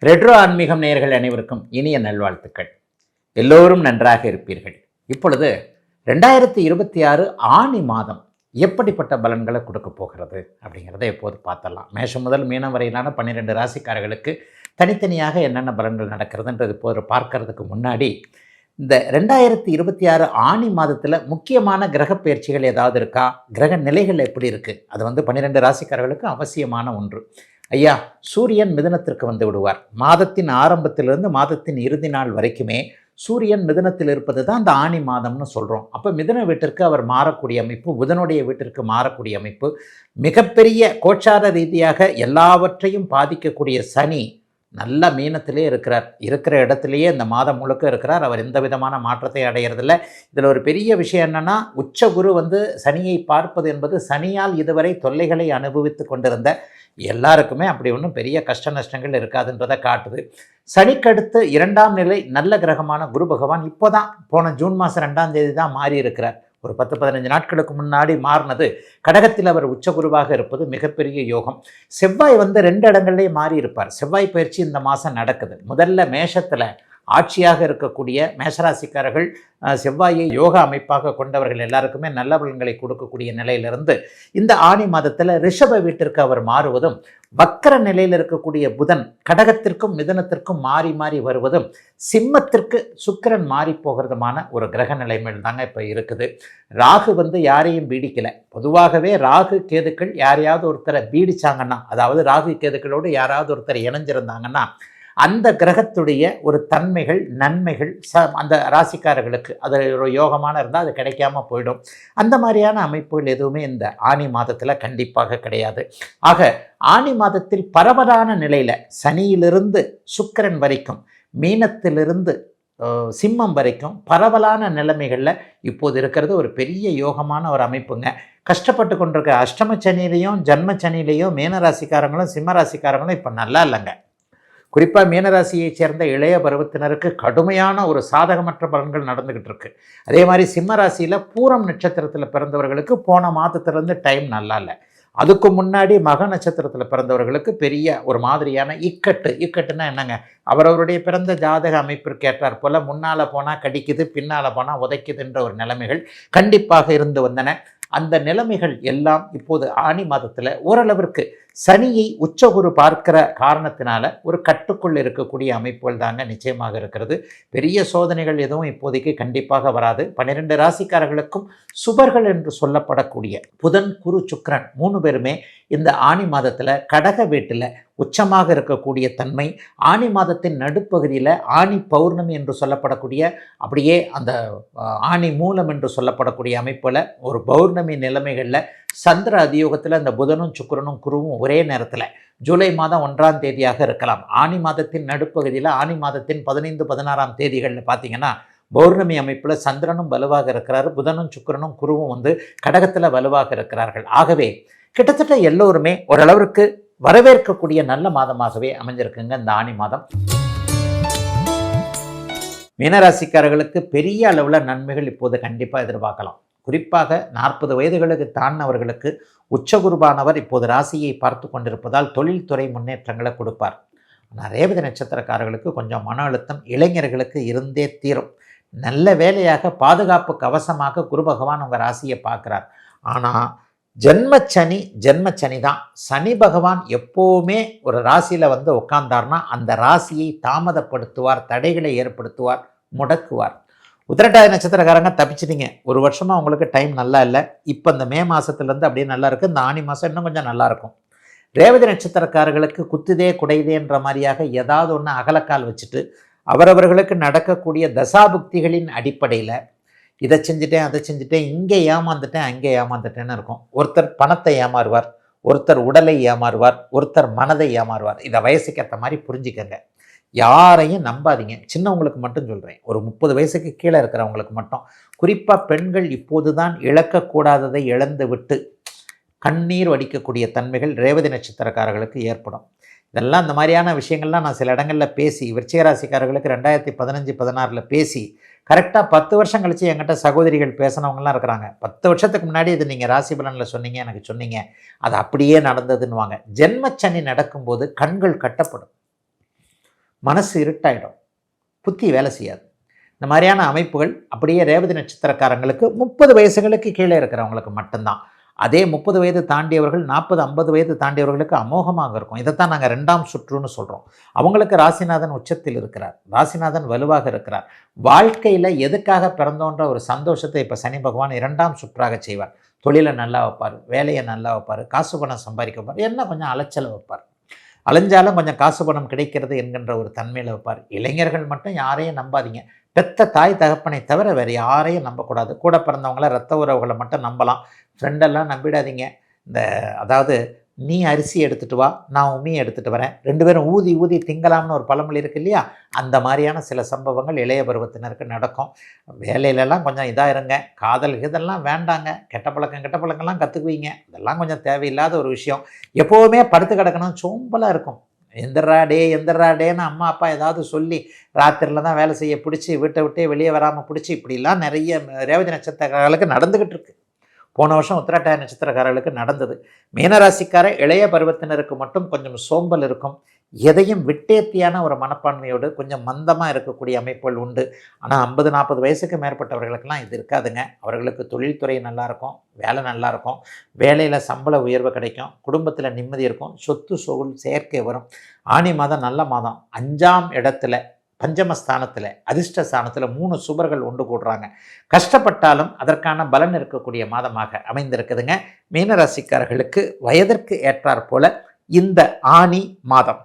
Retro ஆன்மீகம் நேயர்கள் அனைவருக்கும் இனிய நல்வாழ்த்துக்கள். எல்லோரும் நன்றாக இருப்பீர்கள். இப்பொழுது 2026 ஆனி மாதம் எப்படிப்பட்ட பலன்களை கொடுக்க போகிறது அப்படிங்கிறத எப்போது பார்த்தலாம். மேஷம் முதல் மீனம் வரையிலான 12 ராசிக்காரர்களுக்கு தனித்தனியாக என்னென்ன பலன்கள் நடக்கிறதுன்றது இப்போது பார்க்கறதுக்கு முன்னாடி, இந்த 2026 ஆனி மாதத்தில் முக்கியமான கிரக பயிற்சிகள் ஏதாவது இருக்கா, கிரக நிலைகள் எப்படி இருக்குது, அது 12 ராசிக்காரர்களுக்கு அவசியமான ஒன்று. ஐயா, சூரியன் மிதுனத்திற்கு வந்து விடுவார். மாதத்தின் ஆரம்பத்திலிருந்து மாதத்தின் இறுதி நாள் வரைக்குமே சூரியன் மிதுனத்தில் இருப்பது தான் அந்த ஆனி மாதம்னு சொல்கிறோம். அப்போ மிதுன வீட்டிற்கு அவர் மாறக்கூடிய அமைப்பு, புதனுடைய வீட்டிற்கு மாறக்கூடிய அமைப்பு, மிகப்பெரிய கோச்சார ரீதியாக எல்லாவற்றையும் பாதிக்கக்கூடிய சனி நல்ல மீனத்திலே இருக்கிறார். இருக்கிற இடத்துலையே இந்த மாதம் முழுக்க இருக்கிறார். அவர் எந்த விதமான மாற்றத்தை அடைகிறதில்ல. இதில் ஒரு பெரிய விஷயம் என்னென்னா, உச்ச குரு சனியை பார்ப்பது என்பது சனியால் இதுவரை தொல்லைகளை அனுபவித்து கொண்டிருந்த எல்லாருக்குமே அப்படி ஒன்றும் பெரிய கஷ்ட நஷ்டங்கள் இருக்காதுன்றதை காட்டுது. சனிக்கடுத்து 2ஆம் நிலை நல்ல கிரகமான குரு பகவான் இப்போ தான் போன ஜூன் மாதம் 2ஆம் தேதி தான் மாறி இருக்கிறார். ஒரு 10-15 நாட்களுக்கு முன்னாடி மாறினது. கடகத்தில் அவர் உச்சகுருவாக இருப்பது மிகப்பெரிய யோகம். செவ்வாய் 2 இடங்கள்லேயே மாறி இருப்பார். செவ்வாய் பயிற்சி இந்த மாதம் நடக்குது. முதல்ல மேஷத்தில் ஆட்சியாக இருக்கக்கூடிய மேஷராசிக்காரர்கள் செவ்வாயை யோகா அமைப்பாக கொண்டவர்கள் எல்லாருக்குமே நல்ல பலன்களை கொடுக்கக்கூடிய நிலையிலிருந்து இந்த ஆனி மாதத்தில் ரிஷப வீட்டிற்கு அவர் மாறுவதும், வக்கர நிலையில் இருக்கக்கூடிய புதன் கடகத்திற்கும் மிதுனத்திற்கும் மாறி மாறி வருவதும், சிம்மத்திற்கு சுக்கிரன் மாறி போகிறதுமான ஒரு கிரக நிலைமையில் தாங்க இப்போ இருக்குது. ராகு யாரையும் பீடிக்கலை. பொதுவாகவே ராகு கேதுக்கள் யாரையாவது ஒருத்தரை பீடிச்சாங்கன்னா, அதாவது ராகு கேதுக்களோடு யாராவது ஒருத்தர் இணைஞ்சிருந்தாங்கன்னா, அந்த கிரகத்துடைய ஒரு தன்மைகள் நன்மைகள் அந்த ராசிக்காரர்களுக்கு அது ஒரு யோகமான இருந்தால் அது கிடைக்காம போயிடும். அந்த மாதிரியான அமைப்புகள் எதுவுமே இந்த ஆனி மாதத்தில் கண்டிப்பாக கிடையாது. ஆக ஆனி மாதத்தில் பரவலான நிலையில் சனியிலிருந்து சுக்கிரன் வரைக்கும், மீனத்திலிருந்து சிம்மம் வரைக்கும் பரவலான நிலைமைகளில் இப்போது இருக்கிறது ஒரு பெரிய யோகமான ஒரு அமைப்புங்க. கஷ்டப்பட்டு கொண்டிருக்க அஷ்டம சனியிலையும் ஜன்ம சனியிலையும் மீனராசிக்காரங்களும் சிம்ம ராசிக்காரங்களும் இப்போ நல்லா இல்லைங்க. குறிப்பாக மீனராசியைச் சேர்ந்த இளைய பருவத்தினருக்கு கடுமையான ஒரு சாதகமற்ற பலன்கள் நடந்துக்கிட்டு இருக்கு. அதே மாதிரி சிம்ம ராசியில் பூரம் நட்சத்திரத்தில் பிறந்தவர்களுக்கு போன மாதத்துலேருந்து டைம் நல்லா இல்லை. அதுக்கு முன்னாடி மக நட்சத்திரத்தில் பிறந்தவர்களுக்கு பெரிய ஒரு மாதிரியான இக்கட்டுன்னா என்னங்க, அவரவருடைய பிறந்த ஜாதக அமைப்பிற்கு ஏற்றார் போல் முன்னால் போனால் கடிக்குது, பின்னால் போனால் உதைக்குதுன்ற ஒரு நிலைமைகள் கண்டிப்பாக இருந்து வந்தன. அந்த நிலைமைகள் எல்லாம் இப்போது ஆனி மாதத்தில் ஓரளவிற்கு சனியை உச்சகுரு பார்க்கிற காரணத்தினால ஒரு கட்டுக்குள் இருக்கக்கூடிய அமைப்புகள் தாங்க நிச்சயமாக இருக்கிறது. பெரிய சோதனைகள் எதுவும் இப்போதைக்கு கண்டிப்பாக வராது. 12 ராசிக்காரர்களுக்கும் சுபர்கள் என்று சொல்லப்படக்கூடிய புதன் குரு சுக்கிரன் 3 பேருமே இந்த ஆனி மாதத்தில் கடக வீட்டில் உச்சமாக இருக்கக்கூடிய தன்மை, ஆனி மாதத்தின் நடுப்பகுதியில் ஆனி பௌர்ணமி என்று சொல்லப்படக்கூடிய, அப்படியே அந்த ஆனி மூலம் என்று சொல்லப்படக்கூடிய அமைப்பில் ஒரு பௌர்ணமி நிலைமைகளில் சந்திர அதியோகத்தில் அந்த புதனும் சுக்கிரனும் குருவும் ஒரே நேரத்தில் ஜூலை மாதம் 1ஆம் தேதியாக இருக்கலாம். ஆனி மாதத்தின் நடுப்பகுதியில் ஆனி மாதத்தின் 15-16ஆம் தேதிகளில் பார்த்தீங்கன்னா பௌர்ணமி அமைப்பில் சந்திரனும் வலுவாக இருக்கிறார், புதனும் சுக்கிரனும் குருவும் கடகத்தில் வலுவாக இருக்கிறார்கள். ஆகவே கிட்டத்தட்ட எல்லோருமே ஓரளவிற்கு வரவேற்கக்கூடிய நல்ல மாதமாகவே அமைஞ்சிருக்குங்க இந்த ஆனி மாதம். மீனராசிக்காரர்களுக்கு பெரிய அளவில் நன்மைகள் இப்போது கண்டிப்பாக எதிர்பார்க்கலாம். குறிப்பாக 40 வயதுகளுக்கு தாண்டினவர்களுக்கு உச்சகுருவானவர் இப்போது ராசியை பார்த்து கொண்டிருப்பதால் தொழில்துறை முன்னேற்றங்களை கொடுப்பார். ஆனால் ரேவதி நட்சத்திரக்காரர்களுக்கு கொஞ்சம் மன அழுத்தம் இளைஞர்களுக்கு இருந்தே தீரும். நல்ல வேலையாக பாதுகாப்பு கவசமாக குரு பகவான் உங்கள் ராசியை பார்க்குறார். ஆனால் ஜென்மச்சனி தான். சனி பகவான் எப்போவுமே ஒரு ராசியில் உட்கார்ந்தார்னா அந்த ராசியை தாமதப்படுத்துவார், தடைகளை ஏற்படுத்துவார், முடக்குவார். உத்திரட்டாதி நட்சத்திரக்காரங்க தப்பிச்சிட்டிங்க. ஒரு வருஷமாக உங்களுக்கு டைம் நல்லா இல்லை. இப்போ இந்த மே மாதத்துலேருந்து அப்படியே நல்லா இருக்குது. இந்த ஆனி மாதம் இன்னும் கொஞ்சம் நல்லாயிருக்கும். ரேவதி நட்சத்திரக்காரர்களுக்கு குத்துதே குடைதேன்ற மாதிரியாக ஏதாவது ஒன்று அகலக்கால் வச்சுட்டு அவரவர்களுக்கு நடக்கக்கூடிய தசாபுக்திகளின் அடிப்படையில் இதை செஞ்சுட்டேன் அதை செஞ்சுட்டேன், இங்கே ஏமாந்துட்டேன் அங்கே ஏமாந்துட்டேன்னு இருக்கும். ஒருத்தர் பணத்தை ஏமாறுவார், ஒருத்தர் உடலை ஏமாறுவார், ஒருத்தர் மனதை ஏமாறுவார். இதை வயசுக்கு ஏற்ற மாதிரி புரிஞ்சுக்கங்க. யாரையும் நம்பாதீங்க. சின்னவங்களுக்கு மட்டும் சொல்கிறேன், ஒரு 30 வயசுக்கு கீழே இருக்கிறவங்களுக்கு மட்டும். குறிப்பாக பெண்கள் இப்போது தான் இழக்கக்கூடாததை இழந்து விட்டு கண்ணீர் வடிக்கக்கூடிய தன்மைகள் ரேவதி நட்சத்திரக்காரர்களுக்கு ஏற்படும். இதெல்லாம் இந்த மாதிரியான விஷயங்கள்லாம் நான் சில இடங்களில் பேசி விருச்சிகராசிக்காரர்களுக்கு 2015-16 பேசி கரெக்டாக 10 வருஷம் கழித்து என்கிட்ட சகோதரிகள் பேசினவங்கலாம் இருக்கிறாங்க. 10 வருஷத்துக்கு முன்னாடி இது நீங்கள் ராசி பலனில் சொன்னீங்க, எனக்கு சொன்னீங்க, அது அப்படியே நடந்ததுன்னுவாங்க. ஜென்மச்சனி நடக்கும்போது கண்கள் கட்டப்படும். மனசு இருட்டாயிடும், புத்தி வேலை செய்யாது. இந்த மாதிரியான அமைப்புகள் அப்படியே ரேவதி நட்சத்திரக்காரங்களுக்கு 30 வயசுகளுக்கு கீழே இருக்கிறவங்களுக்கு மட்டும்தான். அதே 30 வயது தாண்டியவர்கள் 40, 50 வயது தாண்டியவர்களுக்கு அமோகமாக இருக்கும். இதைத்தான் நாங்கள் 2ஆம் சுற்றுன்னு சொல்கிறோம். அவங்களுக்கு ராசிநாதன் உச்சத்தில் இருக்கிறார், ராசிநாதன் வலுவாக இருக்கிறார். வாழ்க்கையில் எதுக்காக பிறந்தோன்ற ஒரு சந்தோஷத்தை இப்போ சனி பகவான் 2ஆம் சுற்றாக செய்வார். தொழிலை நல்லா வைப்பார், வேலையை நல்லா வைப்பார், காசு பணம் சம்பாதிக்க வைப்பார், என்ன கொஞ்சம் அலைச்சலை வைப்பார். அலைஞ்சாலும் கொஞ்சம் காசு பணம் கிடைக்கிறது என்கின்ற ஒரு தன்மையில் வைப்பார். இளைஞர்கள் மட்டும் யாரையும் நம்பாதீங்க. பெத்த தாய் தகப்பனை தவிர வேறு யாரையும் நம்பக்கூடாது. கூட பிறந்தவங்கள ரத்த உறவுகளை மட்டும் நம்பலாம். ஃப்ரெண்டெல்லாம் நம்பிடாதீங்க. அதாவது நீ அரிசி எடுத்துகிட்டு வா, நான் உமி எடுத்துகிட்டு வரேன், 2 பேரும் ஊதி ஊதி திங்கலாம்னு ஒரு பழமொழி இருக்குது இல்லையா, அந்த மாதிரியான சில சம்பவங்கள் இளைய பருவத்தினருக்கு நடக்கும். வேலையிலலாம் கொஞ்சம் இதாக இருங்க. காதல் இதெல்லாம் வேண்டாங்க. கெட்ட பழக்கம்லாம் கற்றுக்குவீங்க. அதெல்லாம் கொஞ்சம் தேவையில்லாத ஒரு விஷயம். எப்போவுமே படுத்து கிடக்கணும், சோம்பலாக இருக்கும். எந்திராடேன்னு அம்மா அப்பா ஏதாவது சொல்லி ராத்திரியில் தான் வேலை செய்ய பிடிச்சி வீட்டை விட்டே வெளியே வராமல் பிடிச்சி இப்படிலாம் நிறைய ரேவதி நட்சத்திரக்காரர்களுக்கு நடந்துக்கிட்டு இருக்கு. போன வருஷம் உத்திரட்டாதி நட்சத்திரக்காரர்களுக்கு நடந்தது. மீனராசிக்கார இளைய பருவத்தினருக்கு மட்டும் கொஞ்சம் சோம்பல் இருக்கும். எதையும் விட்டேத்தியான ஒரு மனப்பான்மையோடு கொஞ்சம் மந்தமாக இருக்கக்கூடிய அமைப்புகள் உண்டு. ஆனால் 50-40 வயசுக்கு மேற்பட்டவர்களுக்கெல்லாம் இது இருக்காதுங்க. அவர்களுக்கு தொழில்துறை நல்லாயிருக்கும், வேலை நல்லாயிருக்கும், வேலையில் சம்பள உயர்வு கிடைக்கும், குடும்பத்தில் நிம்மதி இருக்கும், சொத்து சொகுல் சேர்க்கை வரும். ஆனி மாதம் நல்ல மாதம். 5ஆம் இடத்துல பஞ்சமஸ்தானத்தில் அதிர்ஷ்டஸ்தானத்தில் 3 சுபர்கள் ஒன்று கூடுறாங்க. கஷ்டப்பட்டாலும் அதற்கான பலன் இருக்கக்கூடிய மாதமாக அமைந்திருக்குதுங்க. மீனராசிக்காரர்களுக்கு வயதிற்கு ஏற்றாற் போல இந்த ஆனி மாதம்